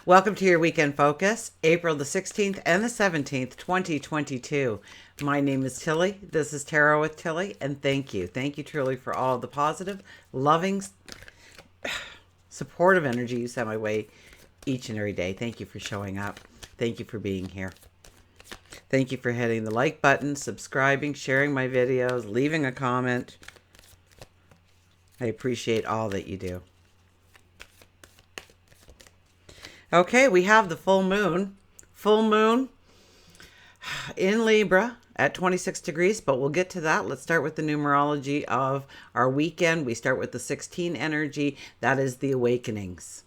Welcome to your weekend focus, April the 16th and the 17th, 2022. My name is Tilly. This is Tarot with Tilly, and thank you. Thank you truly for all the positive, loving, supportive energy you send my way each and every day. Thank you for showing up. Thank you for being here. Thank you for hitting the like button, subscribing, sharing my videos, leaving a comment. I appreciate all that you do. Okay, we have the full moon. Full moon in Libra at 26 degrees, but we'll get to that. Let's start with the numerology of our weekend. We start with the 16 energy. That is the awakenings.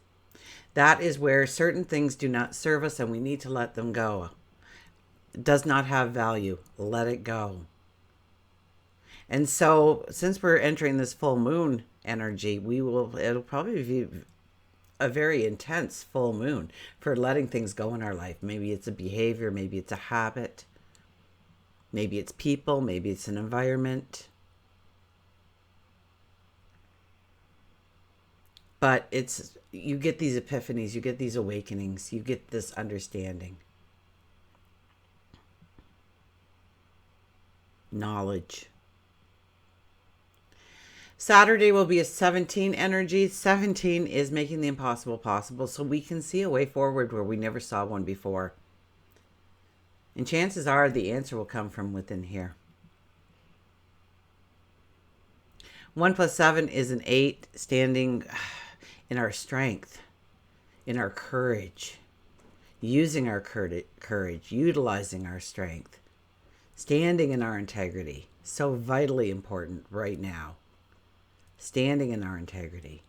That is where certain things do not serve us and we need to let them go. It does not have value. Let it go. And so since we're entering this full moon energy, it'll probably be a very intense full moon for letting things go in our life. Maybe it's a behavior, maybe it's a habit, maybe it's people, maybe it's an environment. But you get these epiphanies, you get these awakenings, you get this understanding. Knowledge. Saturday will be a 17 energy. 17 is making the impossible possible, so we can see a way forward where we never saw one before. And chances are the answer will come from within here. 1 plus 7 is an 8, standing in our strength, in our courage, using our courage, utilizing our strength, standing in our integrity. So vitally important right now. Standing in our integrity.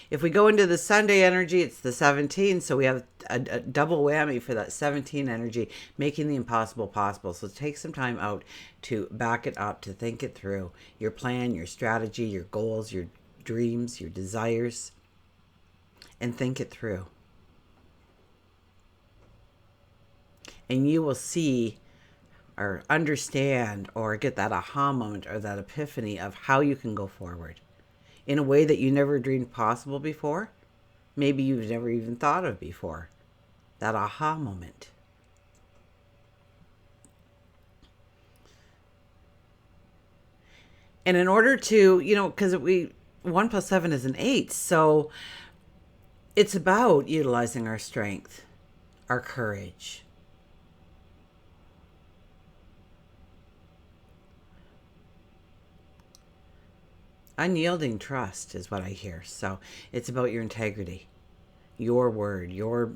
If we go into the Sunday energy, it's the 17, so we have a double whammy for that 17 energy, making the impossible possible. So take some time out to back it up, to think it through, your plan, your strategy, your goals, your dreams, your desires, and think it through. And you will see or understand or get that aha moment or that epiphany of how you can go forward in a way that you never dreamed possible before. Maybe you've never even thought of before. That aha moment. And in order to, because 1 plus 7 is an 8, so it's about utilizing our strength, our courage. Unyielding trust is what I hear. So it's about your integrity, your word, your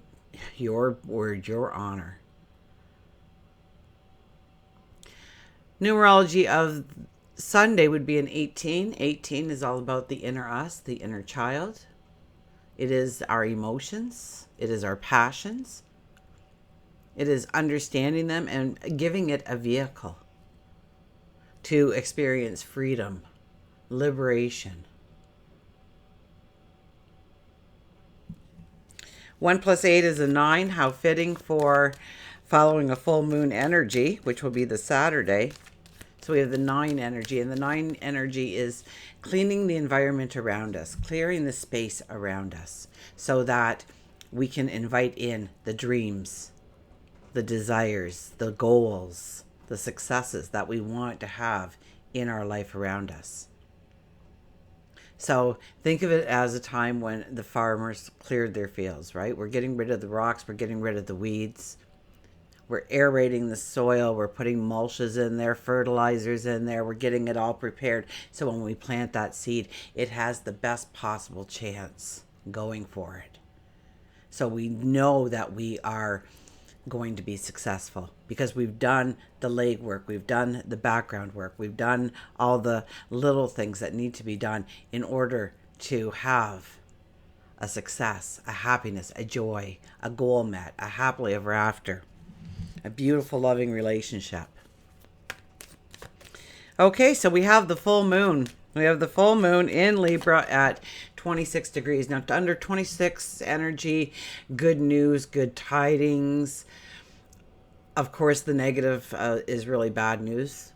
word, your honor. Numerology of Sunday would be an 18. 18 is all about the inner us, the inner child. It is our emotions. It is our passions. It is understanding them and giving it a vehicle to experience freedom, liberation. 1 plus 8 is a 9. How fitting for following a full moon energy, which will be the Saturday. So we have the 9 energy, and the 9 energy is cleaning the environment around us, clearing the space around us so that we can invite in the dreams, the desires, the goals, the successes that we want to have in our life around us. So think of it as a time when the farmers cleared their fields, right? We're getting rid of the rocks. We're getting rid of the weeds. We're aerating the soil. We're putting mulches in there, fertilizers in there. We're getting it all prepared. So when we plant that seed, it has the best possible chance going for it. So we know that we are going to be successful because we've done the legwork, we've done the background work, we've done all the little things that need to be done in order to have a success, a happiness, a joy, a goal met, a happily ever after, a beautiful loving relationship. Okay, so we have the full moon. We have the full moon in Libra at 26 degrees. Now, under 26 energy, good news, good tidings. Of course, the negative is really bad news.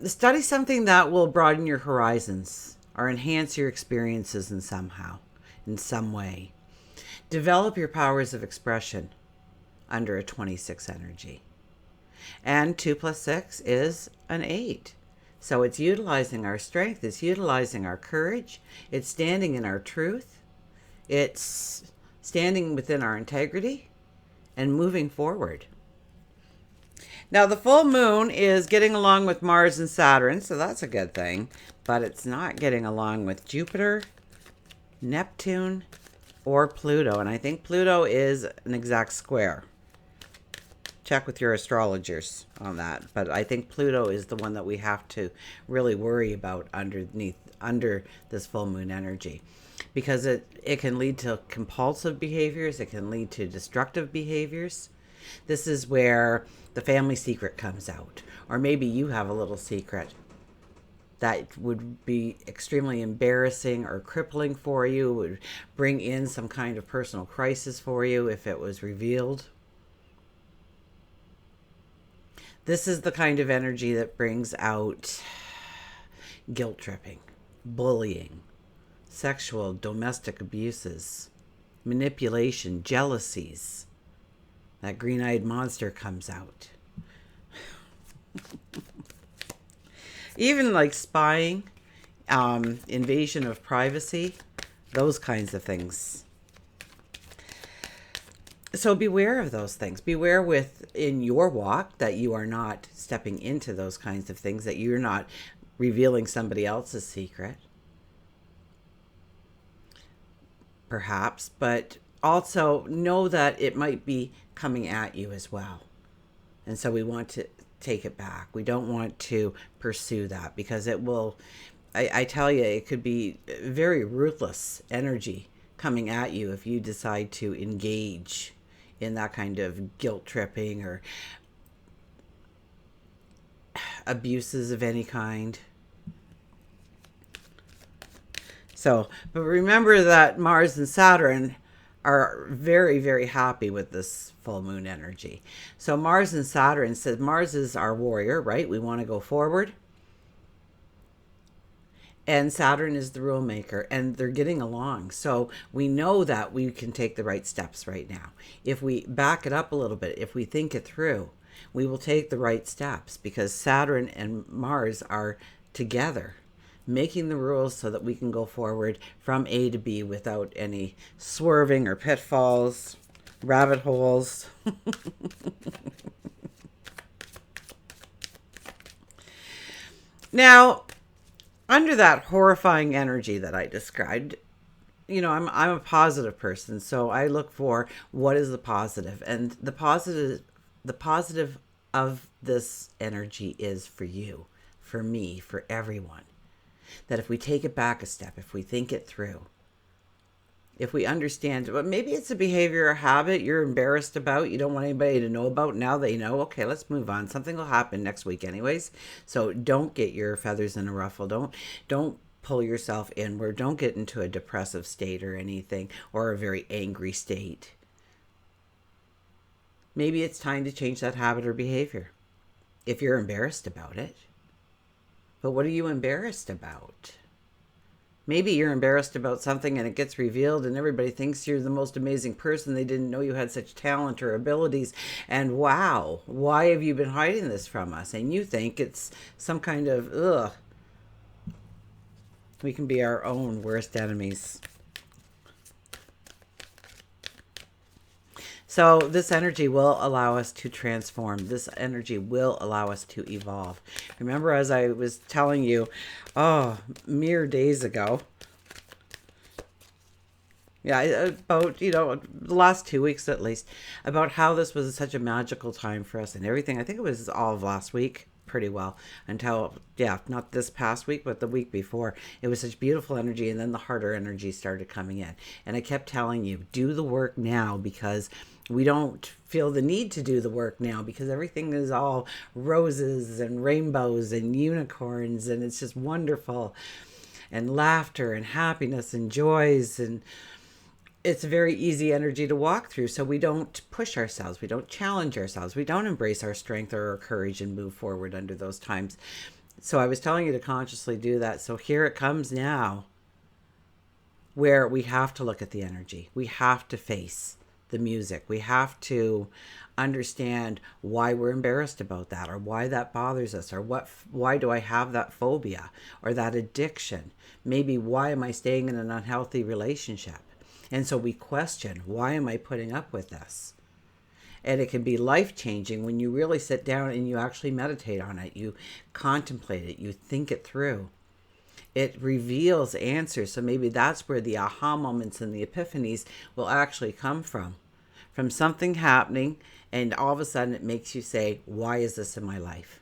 Study something that will broaden your horizons or enhance your experiences in some way. Develop your powers of expression under a 26 energy. And 2 plus 6 is an 8. So it's utilizing our strength, it's utilizing our courage, it's standing in our truth, it's standing within our integrity and moving forward. Now, the full moon is getting along with Mars and Saturn, so that's a good thing. But it's not getting along with Jupiter, Neptune, or Pluto. And I think Pluto is an exact square. Check with your astrologers on that. But I think Pluto is the one that we have to really worry about under this full moon energy. Because it can lead to compulsive behaviors. It can lead to destructive behaviors. This is where the family secret comes out. Or maybe you have a little secret that would be extremely embarrassing or crippling for you, would bring in some kind of personal crisis for you if it was revealed. This is the kind of energy that brings out guilt tripping, bullying, sexual, domestic abuses, manipulation, jealousies. That green-eyed monster comes out. Even like spying, invasion of privacy, those kinds of things. So beware of those things. Beware in your walk that you are not stepping into those kinds of things, that you're not revealing somebody else's secret. Perhaps, but also know that it might be coming at you as well. And so we want to take it back. We don't want to pursue that because it will, I tell you, it could be very ruthless energy coming at you if you decide to engage in that kind of guilt tripping or abuses of any kind. So, but remember that Mars and Saturn are very, very happy with this full moon energy. So Mars and Saturn says Mars is our warrior, right? We want to go forward. And Saturn is the rule maker, and they're getting along. So we know that we can take the right steps right now. If we back it up a little bit, if we think it through, we will take the right steps because Saturn and Mars are together, making the rules so that we can go forward from A to B without any swerving or pitfalls, rabbit holes. Now, under that horrifying energy that I described, you know, I'm a positive person, so I look for what is the positive. And the positive of this energy is for you, for me, for everyone. That if we take it back a step, if we think it through, if we understand, but maybe it's a behavior or habit you're embarrassed about, you don't want anybody to know about, now they know, okay, let's move on. Something will happen next week anyways. So don't get your feathers in a ruffle. Don't pull yourself inward. Don't get into a depressive state or anything, or a very angry state. Maybe it's time to change that habit or behavior if you're embarrassed about it. But what are you embarrassed about? Maybe you're embarrassed about something and it gets revealed and everybody thinks you're the most amazing person. They didn't know you had such talent or abilities. And wow, why have you been hiding this from us? And you think it's some kind of, ugh. We can be our own worst enemies. So this energy will allow us to transform. This energy will allow us to evolve. Remember, as I was telling you, mere days ago, about, the last 2 weeks at least, about how this was such a magical time for us and everything. I think it was all of last week pretty well until, not this past week, but the week before. It was such beautiful energy, and then the harder energy started coming in. And I kept telling you, do the work now, because we don't feel the need to do the work now because everything is all roses and rainbows and unicorns, and it's just wonderful, and laughter and happiness and joys, and it's a very easy energy to walk through. So we don't push ourselves, we don't challenge ourselves, we don't embrace our strength or our courage and move forward under those times. So I was telling you to consciously do that. So here it comes now. where we have to look at the energy. We have to face the music. We have to understand why we're embarrassed about that, or why that bothers us, or why do I have that phobia or that addiction? Maybe why am I staying in an unhealthy relationship? And so we question, why am I putting up with this? And it can be life-changing when you really sit down and you actually meditate on it. You contemplate it. You think it through. It reveals answers. So maybe that's where the aha moments and the epiphanies will actually come from something happening, and all of a sudden it makes you say, why is this in my life?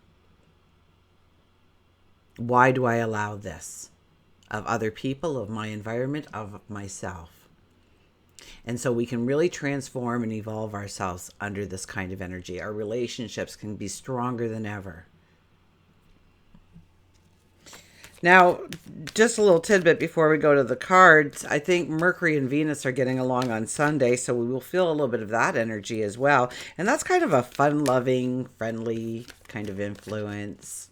Why do I allow this? Of other people, of my environment, of myself. And so we can really transform and evolve ourselves under this kind of energy. Our relationships can be stronger than ever. Now, just a little tidbit before we go to the cards. I think Mercury and Venus are getting along on Sunday, so we will feel a little bit of that energy as well. And that's kind of a fun-loving, friendly kind of influence.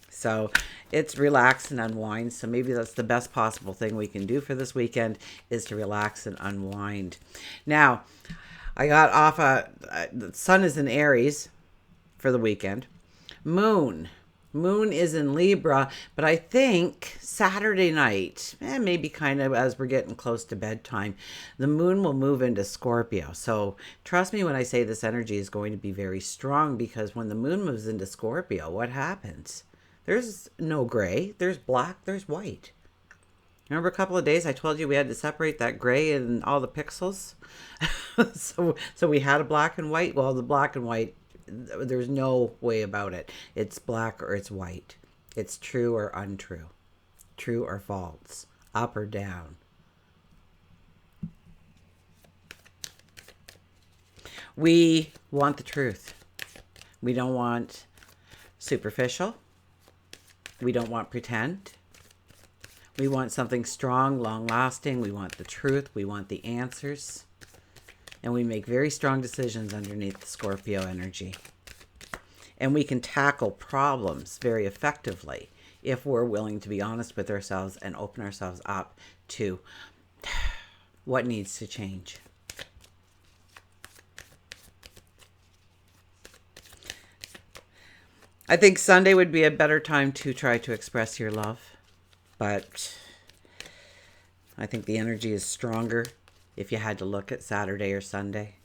So it's relax and unwind. So maybe that's the best possible thing we can do for this weekend, is to relax and unwind. Now, I got off the sun is in Aries for the weekend. Moon is in Libra, but I think Saturday night, maybe kind of as we're getting close to bedtime, the moon will move into Scorpio. So trust me when I say this energy is going to be very strong, because when the moon moves into Scorpio, what happens? There's no gray, there's black, there's white. Remember a couple of days I told you we had to separate that gray and all the pixels? so we had a black and white. Well, the black and white, there's no way about it. It's black or it's white. It's true or untrue. True or false. Up or down. We want the truth. We don't want superficial. We don't want pretend. We want something strong, long-lasting. We want the truth. We want the answers. And we make very strong decisions underneath the Scorpio energy. And we can tackle problems very effectively if we're willing to be honest with ourselves and open ourselves up to what needs to change. I think Sunday would be a better time to try to express your love. But I think the energy is stronger if you had to look at Saturday or Sunday.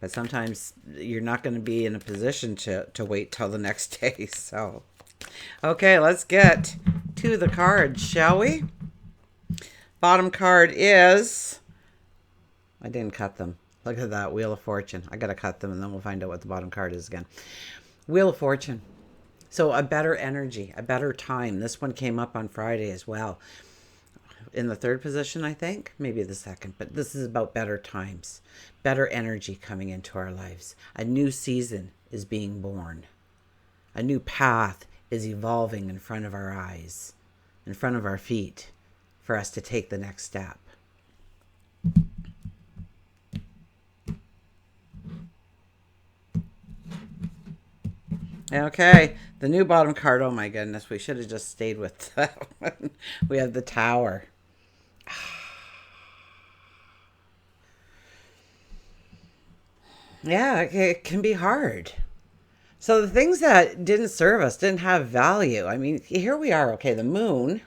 But sometimes you're not going to be in a position to wait till the next day. So, okay, let's get to the cards, shall we? Bottom card is... I didn't cut them. Look at that, Wheel of Fortune. I got to cut them and then we'll find out what the bottom card is again. Wheel of Fortune. So a better energy, a better time. This one came up on Friday as well. In the third position, I think. Maybe the second. But this is about better times. Better energy coming into our lives. A new season is being born. A new path is evolving in front of our eyes, in front of our feet, for us to take the next step. Okay, the new bottom card, oh my goodness, we should have just stayed with that one. We have the Tower. Yeah, it can be hard. So the things that didn't serve us, didn't have value. I mean, here we are. Okay, the moon.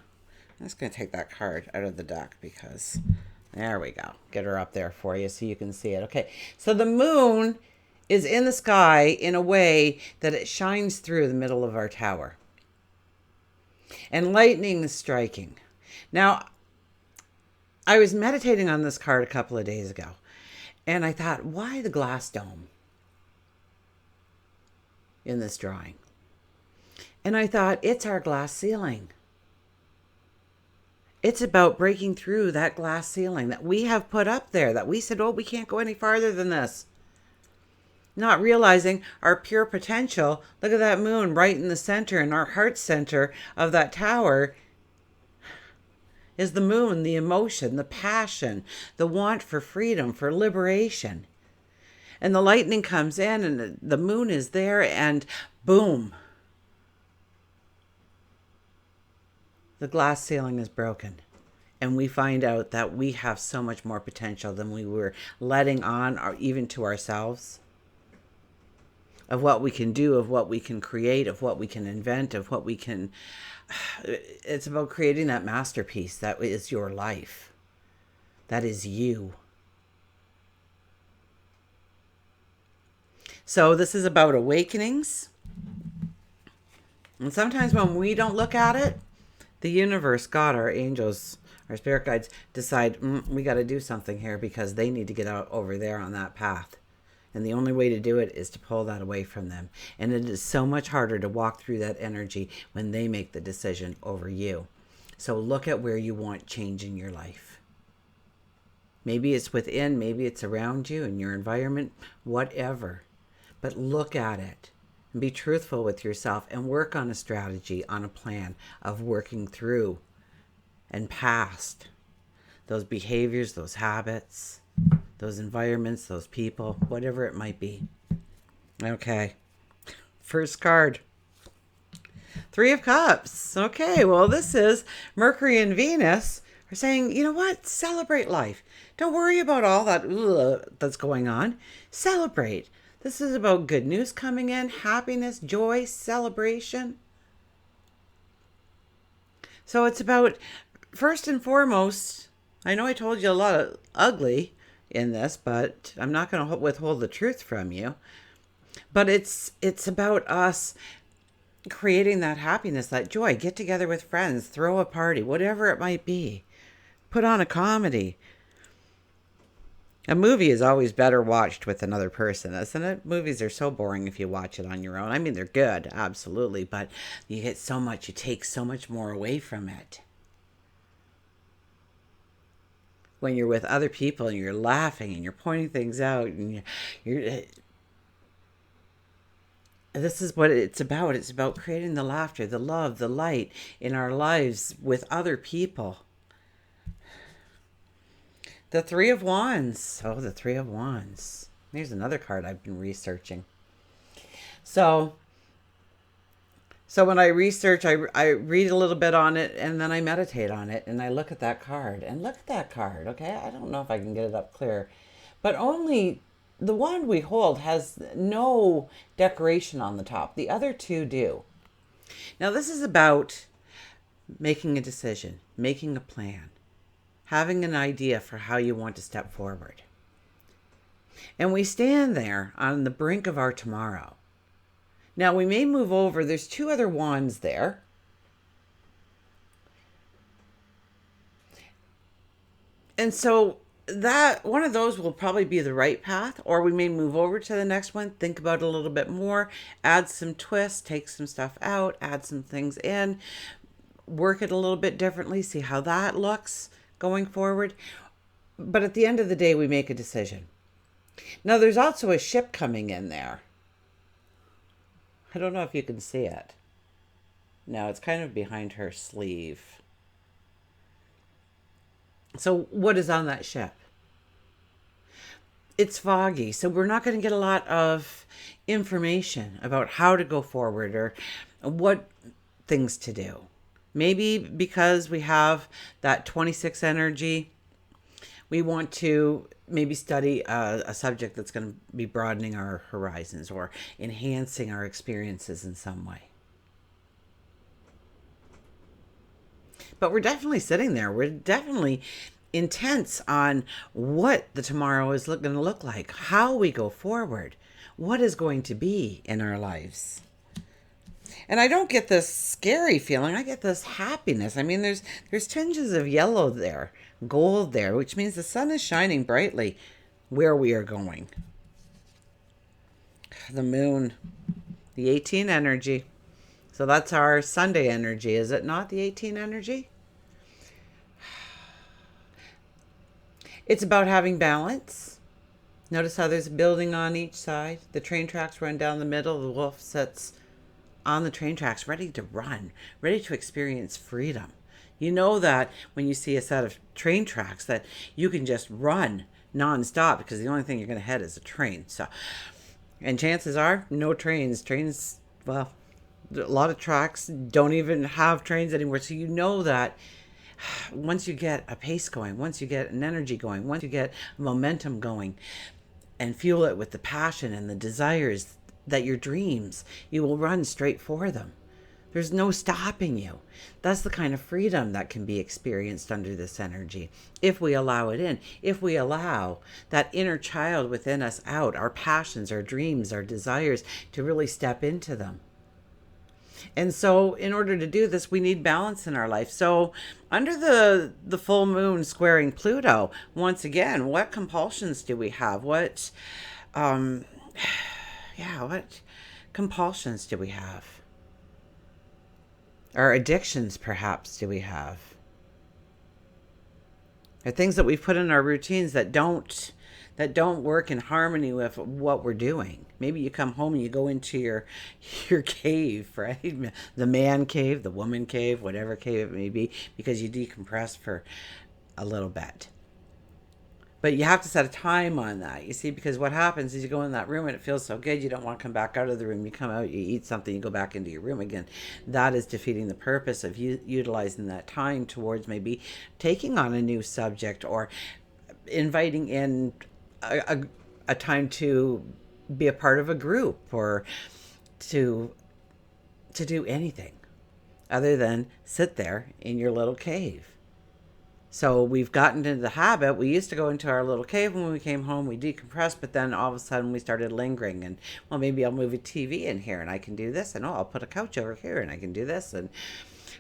I'm just going to take that card out of the deck because there we go. Get her up there for you so you can see it. Okay, so the moon is in the sky in a way that it shines through the middle of our tower. And lightning is striking. Now, I was meditating on this card a couple of days ago, and I thought, why the glass dome in this drawing? And I thought, it's our glass ceiling. It's about breaking through that glass ceiling that we have put up there, that we said, oh, we can't go any farther than this. Not realizing our pure potential. Look at that moon right in the center, in our heart center of that tower is the moon, the emotion, the passion, the want for freedom, for liberation. And the lightning comes in and the moon is there and boom. The glass ceiling is broken. And we find out that we have so much more potential than we were letting on, or even to ourselves, of what we can do, of what we can create, of what we can invent, of what we can. It's about creating that masterpiece that is your life. That is you. So this is about awakenings. And sometimes when we don't look at it, the universe, God, our angels, our spirit guides decide, we got to do something here because they need to get out over there on that path. And the only way to do it is to pull that away from them. And it is so much harder to walk through that energy when they make the decision over you. So look at where you want change in your life. Maybe it's within, maybe it's around you in your environment, whatever. But look at it and be truthful with yourself and work on a strategy, on a plan of working through and past those behaviors, those habits, those environments, those people, whatever it might be. Okay. First card. 3 of Cups. Okay, well, this is Mercury and Venus are saying, you know what? Celebrate life. Don't worry about all that that's going on. Celebrate. This is about good news coming in, happiness, joy, celebration. So it's about, first and foremost, I know I told you a lot of ugly in this, but I'm not going to withhold the truth from you. But it's about us creating that happiness, that joy. Get together with friends, throw a party, whatever it might be. Put on a comedy. A movie is always better watched with another person, isn't it? Movies are so boring if you watch it on your own. I mean, they're good, absolutely, but you get so much, you take so much more away from it. When you're with other people and you're laughing and you're pointing things out and you're this is what it's about. It's about creating the laughter, the love, the light in our lives with other people. The 3 of Wands. Oh, the 3 of Wands. Here's another card I've been researching. So when I research, I read a little bit on it, and then I meditate on it, and I look at that card. And look at that card, okay? I don't know if I can get it up clear. But only the wand we hold has no decoration on the top. The other 2 do. Now, this is about making a decision, making a plan, having an idea for how you want to step forward. And we stand there on the brink of our tomorrow. Now, we may move over. There's 2 other wands there. And so that one of those will probably be the right path, or we may move over to the next one, think about it a little bit more, add some twists, take some stuff out, add some things in, work it a little bit differently, see how that looks going forward. But at the end of the day, we make a decision. Now, there's also a ship coming in there. I don't know if you can see it. No, it's kind of behind her sleeve. So what is on that ship? It's foggy, so we're not going to get a lot of information about how to go forward or what things to do. Maybe because we have that 26 energy, we want to maybe study a subject that's going to be broadening our horizons or enhancing our experiences in some way. But we're definitely sitting there. We're definitely intense on what the tomorrow is going to look like, how we go forward, what is going to be in our lives. And I don't get this scary feeling. I get this happiness. I mean, there's tinges of yellow there, gold there, which means the sun is shining brightly where we are going. The moon, the 18 energy. So that's our Sunday energy, is it not, the 18 energy? It's about having balance. Notice how there's a building on each side. The train tracks run down the middle. The wolf sits on the train tracks, ready to run, ready to experience freedom. You know that when you see a set of train tracks that you can just run nonstop because the only thing you're going to hit is a train. So, and chances are no trains. Trains, well, a lot of tracks don't even have trains anymore. So you know that once you get a pace going, once you get an energy going, once you get momentum going, and fuel it with the passion and the desires that your dreams, you will run straight for them. There's no stopping you. That's the kind of freedom that can be experienced under this energy. If we allow it in, if we allow that inner child within us out, our passions, our dreams, our desires, to really step into them. And so in order to do this, we need balance in our life. So under the full moon squaring Pluto, once again, what compulsions do we have? What what compulsions do we have? Or addictions, perhaps, do we have? Or things that we've put in our routines that don't work in harmony with what we're doing. Maybe you come home and you go into your cave, right? The man cave, the woman cave, whatever cave it may be, because you decompress for a little bit. But you have to set a time on that, you see, because what happens is you go in that room and it feels so good, you don't want to come back out of the room. You come out, you eat something, you go back into your room again. That is defeating the purpose of utilizing that time towards maybe taking on a new subject or inviting in a time to be a part of a group or to do anything other than sit there in your little cave. So we've gotten into the habit. We used to go into our little cave when we came home, we decompressed, but then all of a sudden we started lingering and, well, maybe I'll move a TV in here and I can do this, and I'll put a couch over here and I can do this. And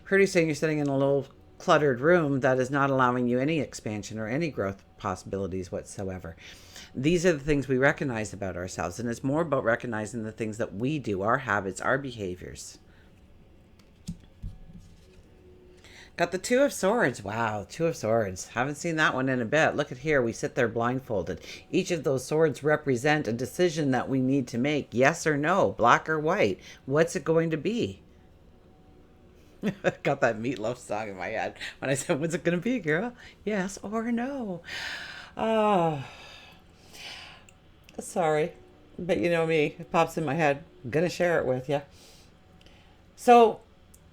pretty soon you're sitting in a little cluttered room that is not allowing you any expansion or any growth possibilities whatsoever. These are the things we recognize about ourselves, and it's more about recognizing the things that we do, our habits, our behaviors. Got the Two of Swords. Wow, Two of Swords. Haven't seen that one in a bit. Look at here. We sit there blindfolded. Each of those swords represent a decision that we need to make. Yes or no, black or white. What's it going to be? Got that Meatloaf song in my head when I said, what's it going to be, girl? Yes or no? Oh, sorry. But you know me. It pops in my head. I'm going to share it with you. So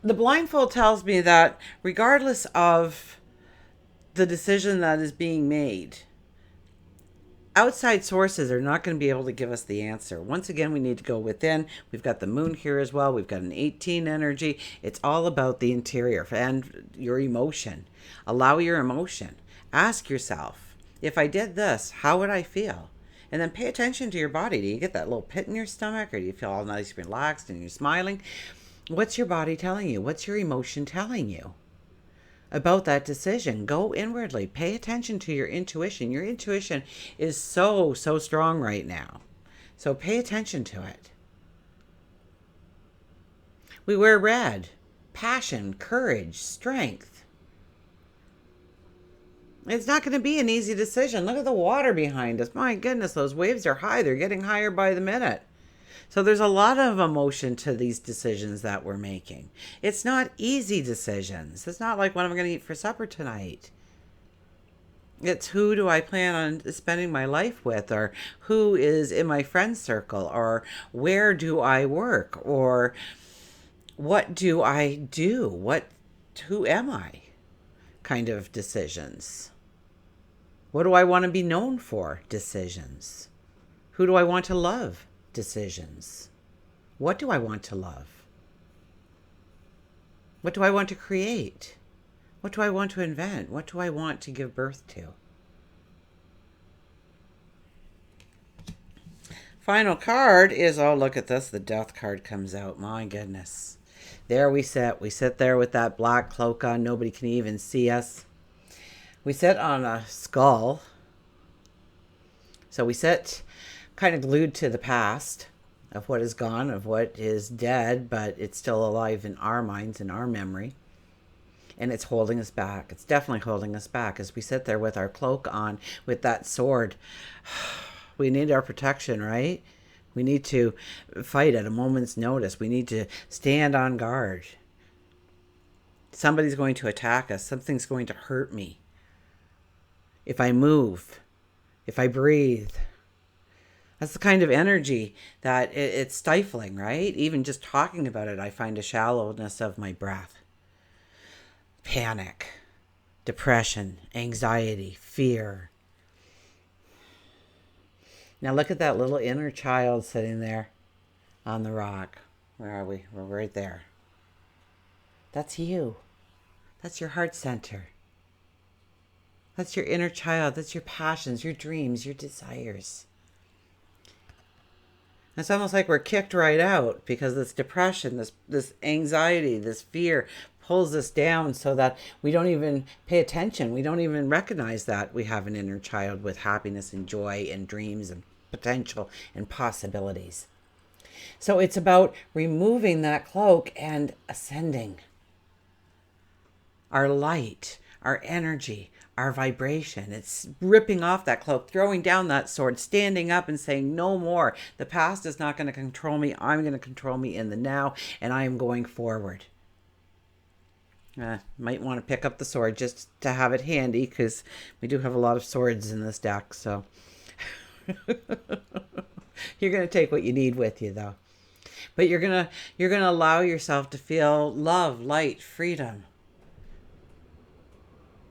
the blindfold tells me that regardless of the decision that is being made, outside sources are not going to be able to give us the answer. Once again, we need to go within. We've got the moon here as well. We've got an 18 energy. It's all about the interior and your emotion. Allow your emotion. Ask yourself, if I did this, how would I feel? And then pay attention to your body. Do you get that little pit in your stomach, or do you feel all nice and relaxed and you're smiling? What's your body telling you? What's your emotion telling you about that decision? Go inwardly. Pay attention to your intuition. Your intuition is so strong right now. So pay attention to it. We wear red. Passion, courage, strength. It's not going to be an easy decision. Look at the water behind us. My goodness, those waves are high. They're getting higher by the minute. So there's a lot of emotion to these decisions that we're making. It's not easy decisions. It's not like, what am I going to eat for supper tonight? It's, who do I plan on spending my life with, or who is in my friend circle, or where do I work, or what do I do? Who am I? Kind of decisions. What do I want to be known for? Decisions. Who do I want to love? Decisions. What do I want to love? What do I want to create? What do I want to invent? What do I want to give birth to? Final card is, oh, look at this. The Death card comes out. My goodness. There we sit. We sit there with that black cloak on. Nobody can even see us. We sit on a skull. So we sit kind of glued to the past of what is gone, of what is dead, but it's still alive in our minds, in our memory. And it's holding us back. It's definitely holding us back as we sit there with our cloak on, with that sword. We need our protection, right? We need to fight at a moment's notice. We need to stand on guard. Somebody's going to attack us. Something's going to hurt me. If I move, if I breathe. That's the kind of energy that it's stifling, right? Even just talking about it, I find a shallowness of my breath. Panic. depression, anxiety, fear. Now look at that little inner child sitting there on the rock. Where are we? We're right there. That's you. That's your heart center. That's your inner child. That's your passions, your dreams, your desires. It's almost like we're kicked right out because this depression, this anxiety, this fear pulls us down so that we don't even pay attention. We don't even recognize that we have an inner child with happiness and joy and dreams and potential and possibilities. So it's about removing that cloak and ascending. Our light, our energy, our vibration. It's ripping off that cloak, throwing down that sword, standing up and saying, no more. The past is not going to control me. I'm going to control me in the now, and I am going forward. Might want to pick up the sword just to have it handy because we do have a lot of swords in this deck. So you're going to take what you need with you, though. But you're gonna allow yourself to feel love, light, freedom,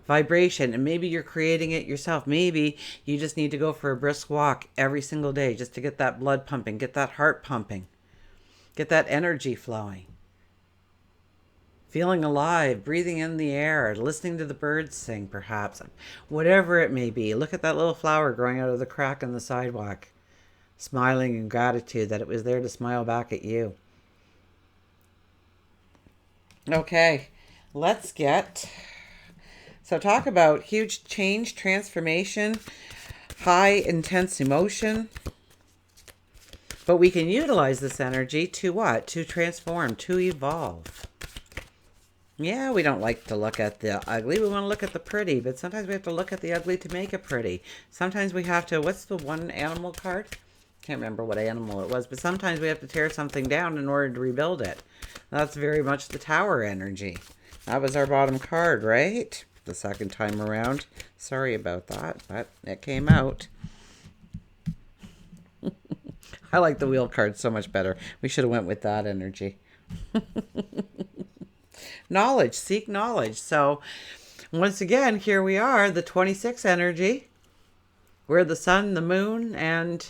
vibration, and maybe you're creating it yourself. Maybe you just need to go for a brisk walk every single day just to get that blood pumping, get that heart pumping, get that energy flowing. Feeling alive, breathing in the air, listening to the birds sing, perhaps. Whatever it may be. Look at that little flower growing out of the crack in the sidewalk. Smiling in gratitude that it was there to smile back at you. Okay, let's get... So talk about huge change, transformation, high intense emotion. But we can utilize this energy to what? To transform, to evolve. Yeah, we don't like to look at the ugly. We want to look at the pretty. But sometimes we have to look at the ugly to make it pretty. Sometimes we have to... What's the one animal card? Can't remember what animal it was. But sometimes we have to tear something down in order to rebuild it. That's very much the Tower energy. That was our bottom card, right? The second time around. Sorry about that, but it came out. I like the wheel card so much better. We should have went with that energy. Knowledge. Seek knowledge. So, once again, here we are, the 26 energy. Where the sun, the moon, and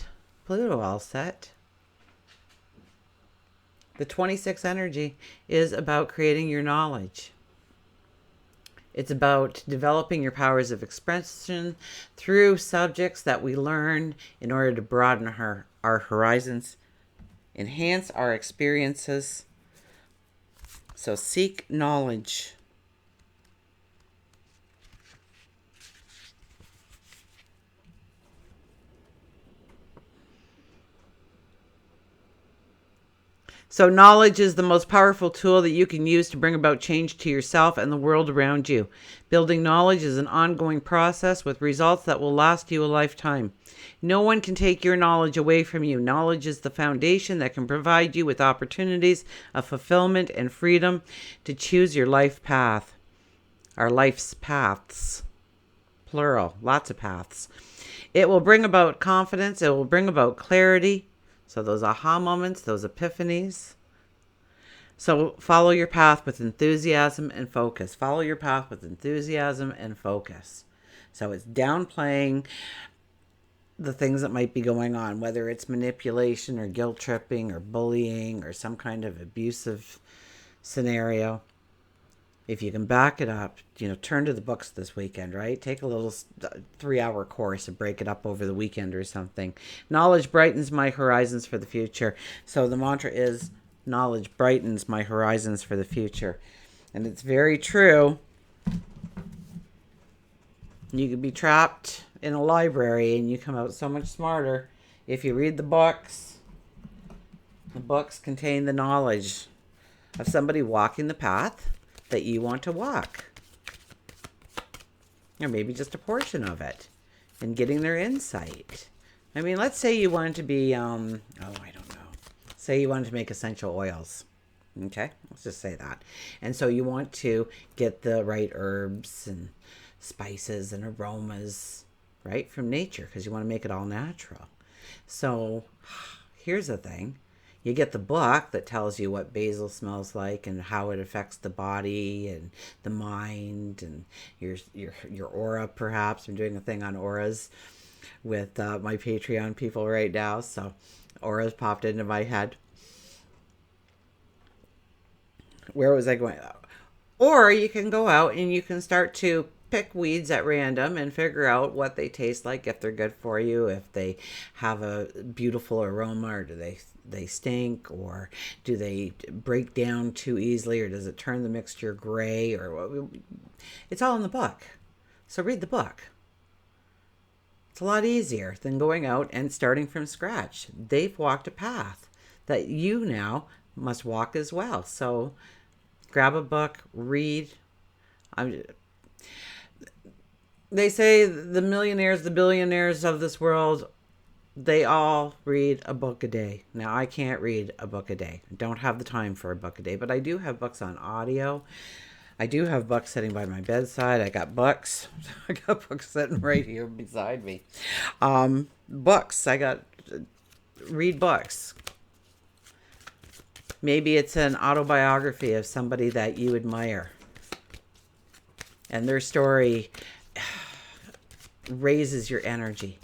Pluto all set. The 26 energy is about creating your knowledge. It's about developing your powers of expression through subjects that we learn in order to broaden our horizons, enhance our experiences. So seek knowledge. So knowledge is the most powerful tool that you can use to bring about change to yourself and the world around you. Building knowledge is an ongoing process with results that will last you a lifetime. No one can take your knowledge away from you. Knowledge is the foundation that can provide you with opportunities of fulfillment and freedom to choose your life path. Our life's paths. Plural. Lots of paths. It will bring about confidence. It will bring about clarity. So those aha moments, those epiphanies. So follow your path with enthusiasm and focus. Follow your path with enthusiasm and focus. So it's downplaying the things that might be going on, whether it's manipulation or guilt tripping or bullying or some kind of abusive scenario. If you can back it up, turn to the books this weekend, right? Take a little 3-hour course and break it up over the weekend or something. Knowledge brightens my horizons for the future. So the mantra is, knowledge brightens my horizons for the future. And it's very true. You could be trapped in a library and you come out so much smarter if you read the books. The books contain the knowledge of somebody walking the path that you want to walk, or maybe just a portion of it, and getting their insight. I mean, let's say you wanted to be, say you wanted to make essential oils. Okay, let's just say that. And so you want to get the right herbs and spices and aromas, right, from nature, because you want to make it all natural. So here's the thing. You get the book that tells you what basil smells like and how it affects the body and the mind and your aura. Perhaps I'm doing a thing on auras with my Patreon people right now, so auras popped into my head. Where was I going? Or you can go out and you can start to pick weeds at random and figure out what they taste like, if they're good for you, if they have a beautiful aroma, or do they stink, or do they break down too easily, or does it turn the mixture gray, or it's all in the book. So read the book. It's a lot easier than going out and starting from scratch. They've walked a path that you now must walk as well. So grab a book, read. They say the millionaires, the billionaires of this world, they all read a book a day. Now, I can't read a book a day. I don't have the time for a book a day, but I do have books on audio. I do have books sitting by my bedside. I got books. I got books sitting right here beside me. Books. Read books. Maybe it's an autobiography of somebody that you admire, and their story raises your energy.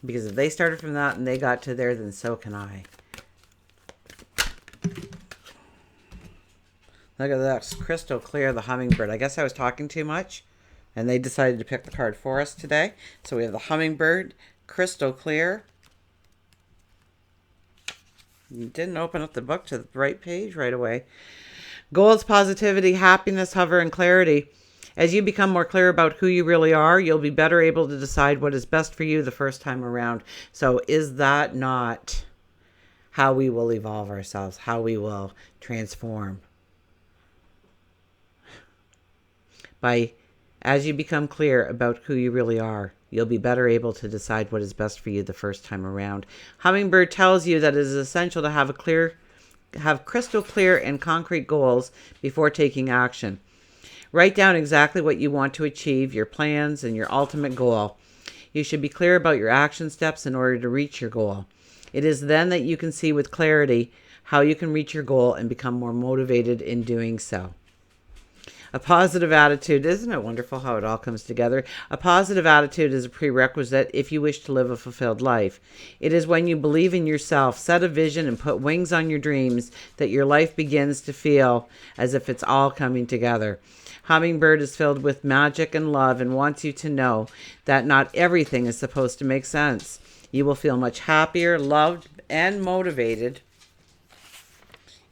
Because if they started from that and they got to there, then so can I. Look at that, crystal clear, the Hummingbird. I guess I was talking too much, and they decided to pick the card for us today. So we have the Hummingbird, crystal clear. You didn't open up the book to the right page right away. Goals, positivity, happiness, hover, and clarity. As you become more clear about who you really are, you'll be better able to decide what is best for you the first time around. So is that not how we will evolve ourselves, how we will transform? As you become clear about who you really are, you'll be better able to decide what is best for you the first time around. Hummingbird tells you that it is essential to have crystal clear and concrete goals before taking action. Write down exactly what you want to achieve, your plans, and your ultimate goal. You should be clear about your action steps in order to reach your goal. It is then that you can see with clarity how you can reach your goal and become more motivated in doing so. A positive attitude, isn't it wonderful how it all comes together? A positive attitude is a prerequisite if you wish to live a fulfilled life. It is when you believe in yourself, set a vision, and put wings on your dreams that your life begins to feel as if it's all coming together. Hummingbird is filled with magic and love and wants you to know that not everything is supposed to make sense. You will feel much happier, loved, and motivated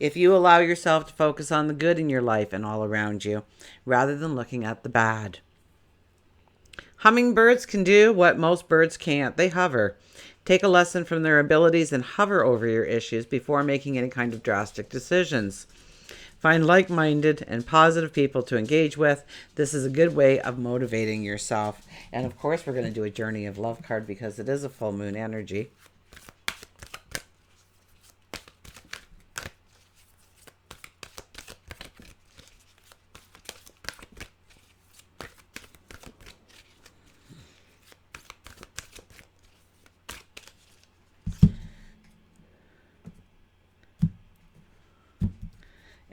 if you allow yourself to focus on the good in your life and all around you, rather than looking at the bad. Hummingbirds can do what most birds can't. They hover. Take a lesson from their abilities and hover over your issues before making any kind of drastic decisions. Find like-minded and positive people to engage with. This is a good way of motivating yourself. And of course, we're going to do a Journey of Love card because it is a full moon energy.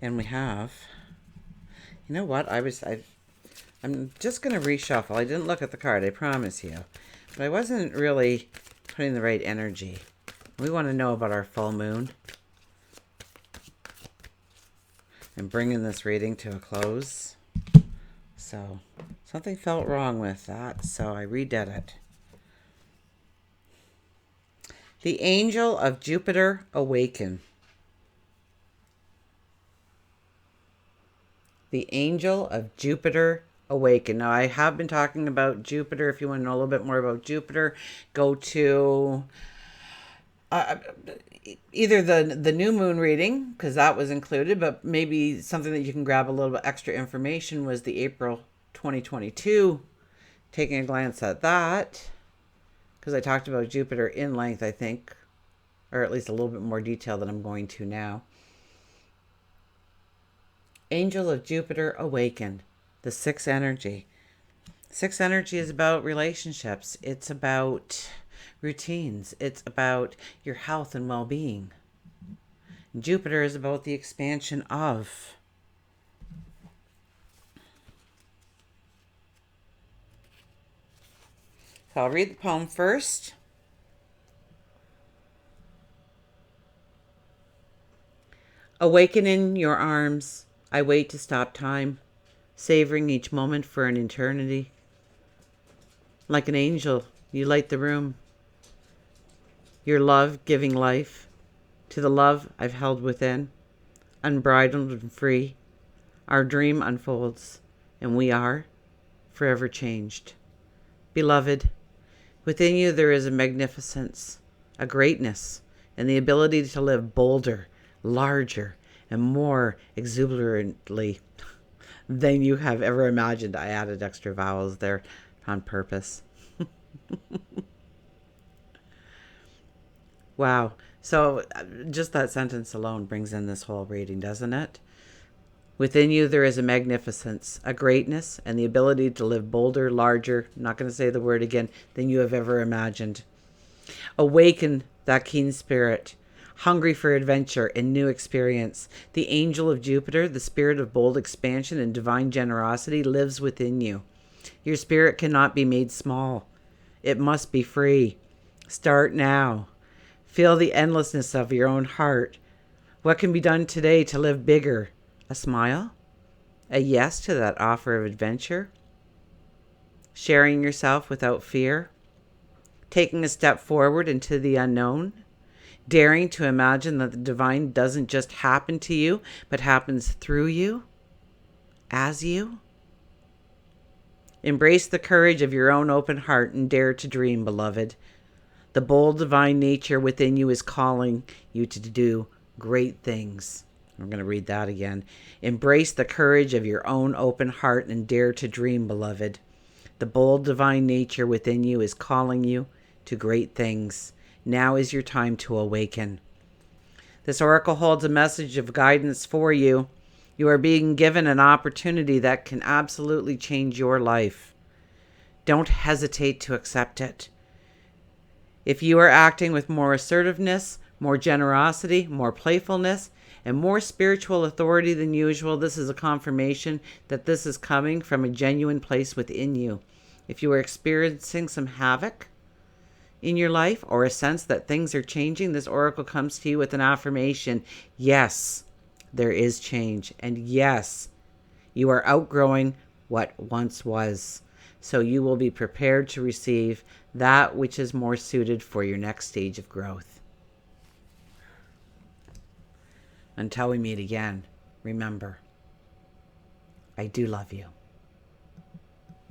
And we have, you know what, I'm just going to reshuffle. I didn't look at the card, I promise you. But I wasn't really putting the right energy. We want to know about our full moon. And bringing this reading to a close. So, something felt wrong with that, so I redid it. The Angel of Jupiter Awaken. The Angel of Jupiter Awaken. Now, I have been talking about Jupiter. If you want to know a little bit more about Jupiter, go to either the new moon reading, because that was included, but maybe something that you can grab a little bit extra information was the April 2022. Taking a glance at that, because I talked about Jupiter in length, I think, or at least a little bit more detail than I'm going to now. Angel of Jupiter Awakened, the sixth energy. Sixth energy is about relationships. It's about routines. It's about your health and well-being. Jupiter is about the expansion of. So I'll read the poem first. Awaken in your arms, I wait to stop time, savoring each moment for an eternity. Like an angel, you light the room, your love giving life to the love I've held within, unbridled and free. Our dream unfolds, and we are forever changed. Beloved, within you there is a magnificence, a greatness, and the ability to live bolder, larger, and more exuberantly than you have ever imagined. I added extra vowels there on purpose. Wow. So just that sentence alone brings in this whole reading, doesn't it? Within you there is a magnificence, a greatness, and the ability to live bolder, larger, I'm not going to say the word again, than you have ever imagined. Awaken that keen spirit, hungry for adventure and new experience. The angel of Jupiter, the spirit of bold expansion and divine generosity, lives within you. Your spirit cannot be made small. It must be free. Start now. Feel the endlessness of your own heart. What can be done today to live bigger? A smile? A yes to that offer of adventure? Sharing yourself without fear? Taking a step forward into the unknown? Daring to imagine that the divine doesn't just happen to you, but happens through you? As you? Embrace the courage of your own open heart and dare to dream, beloved. The bold divine nature within you is calling you to do great things. I'm going to read that again. Embrace the courage of your own open heart and dare to dream, beloved. The bold divine nature within you is calling you to great things. Now is your time to awaken. This oracle holds a message of guidance for you. You are being given an opportunity that can absolutely change your life. Don't hesitate to accept it. If you are acting with more assertiveness, more generosity, more playfulness, and more spiritual authority than usual, this is a confirmation that this is coming from a genuine place within you. If you are experiencing some havoc in your life or a sense that things are changing, this oracle comes to you with an affirmation. Yes, there is change. And yes, you are outgrowing what once was. So you will be prepared to receive that which is more suited for your next stage of growth. Until we meet again, remember, I do love you.